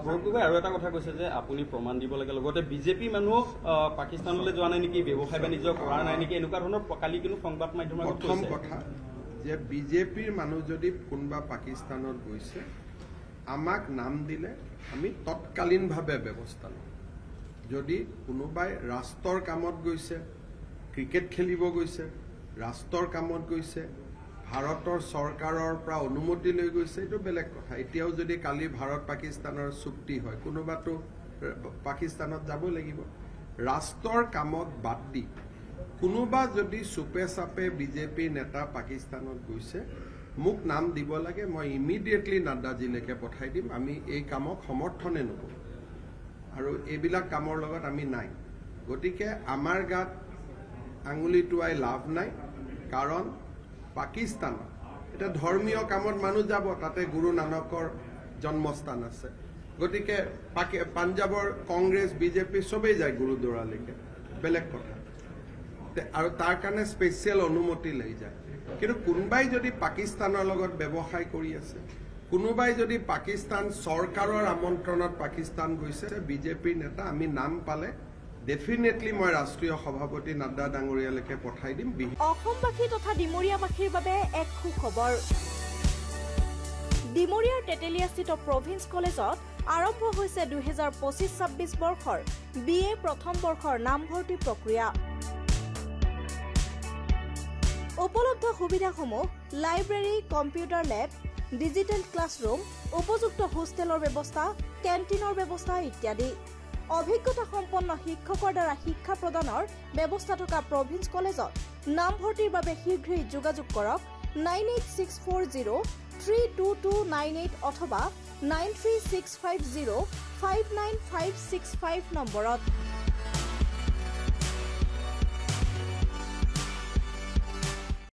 ভৰত গগৈ আৰু এটা কথা কৈছে যে আপুনি প্ৰমাণ দিব লাগে লগতে বিজেপি মানুহ পাকিস্তানলৈ যোৱা নাই নেকি ব্যৱসায় বাণিজ্য কৰা নাই নেকি এনেকুৱা ধৰণৰ কালি কিন্তু সংবাদ মাধ্যমৰ প্ৰথম কথা যে বিজেপিৰ মানুহ যদি কোনোবা পাকিস্তানত গৈছে আমাক নাম দিলে আমি তৎকালীনভাৱে ব্যৱস্থা লওঁ যদি কোনোবাই ৰাষ্ট্ৰৰ কামত গৈছে ক্ৰিকেট খেলিব গৈছে ৰাষ্ট্ৰৰ কামত গৈছে ভাৰতৰ চৰকাৰৰ পৰা অনুমতি লৈ গৈছে এইটো বেলেগ কথা এতিয়াও যদি কালি ভাৰত পাকিস্তানৰ চুক্তি হয় কোনোবাটো পাকিস্তানত যাব লাগিব ৰাষ্ট্ৰৰ কামত বাদ দি কোনোবা যদি চুপে চাপে বিজেপিৰ নেতা পাকিস্তানত গৈছে মোক নাম দিব লাগে মই ইমিডিয়েটলি নাড্ডাজিলৈকে পঠাই দিম আমি এই কামক সমৰ্থনে নকৰোঁ আৰু এইবিলাক কামৰ লগত আমি নাই গতিকে আমাৰ গাত আঙুলি টুৱাই লাভ নাই কাৰণ পাকিস্তানত এটা ধৰ্মীয় কামত মানুহ যাব তাতে গুৰু নানকৰ জন্মস্থান আছে গতিকে পাঞ্জাবৰ কংগ্ৰেছ বিজেপি সবেই যায় গুৰুদ্বাৰালৈকে বেলেগ কথা আৰু তাৰ কাৰণে স্পেচিয়েল অনুমতি লৈ যায় কিন্তু কোনোবাই যদি পাকিস্তানৰ লগত ব্যৱসায় কৰি আছে কোনোবাই যদি পাকিস্তান চৰকাৰৰ আমন্ত্ৰণত পাকিস্তান গৈছে বিজেপিৰ নেতা আমি নাম পালে ডেফিনেটলি মই ৰাষ্ট্ৰীয় সভাপতি নাড্ডা ডাঙৰীয়ালৈকে পঠাই দিম অসমবাসী তথা ডিমৰীয়াবাসীৰ বাবে এক সুখবৰ ডিমৰীয়াৰ তেতেলীয়াস্থিত প্ৰভিন্স কলেজত আৰম্ভ হৈছে 2025-26 বৰ্ষৰ BA প্ৰথম বৰ্ষৰ নামভৰ্তি প্ৰক্ৰিয়া উপলব্ধ সুবিধাসমূহ লাইব্ৰেৰী কম্পিউটাৰ লেব ডিজিটেল ক্লাছৰুম উপযুক্ত হোষ্টেলৰ ব্যৱস্থা কেণ্টিনৰ ব্যৱস্থা ইত্যাদি অভিজ্ঞতা সম্পন্ন শিক্ষকৰ দ্বাৰা শিক্ষা প্ৰদানৰ ব্যৱস্থা থকা প্ৰভিন্স কলেজত নামভৰ্তিৰ বাবে শীঘ্ৰেই যোগাযোগ কৰক 9864032298 অথবা 93650596565 নম্বৰত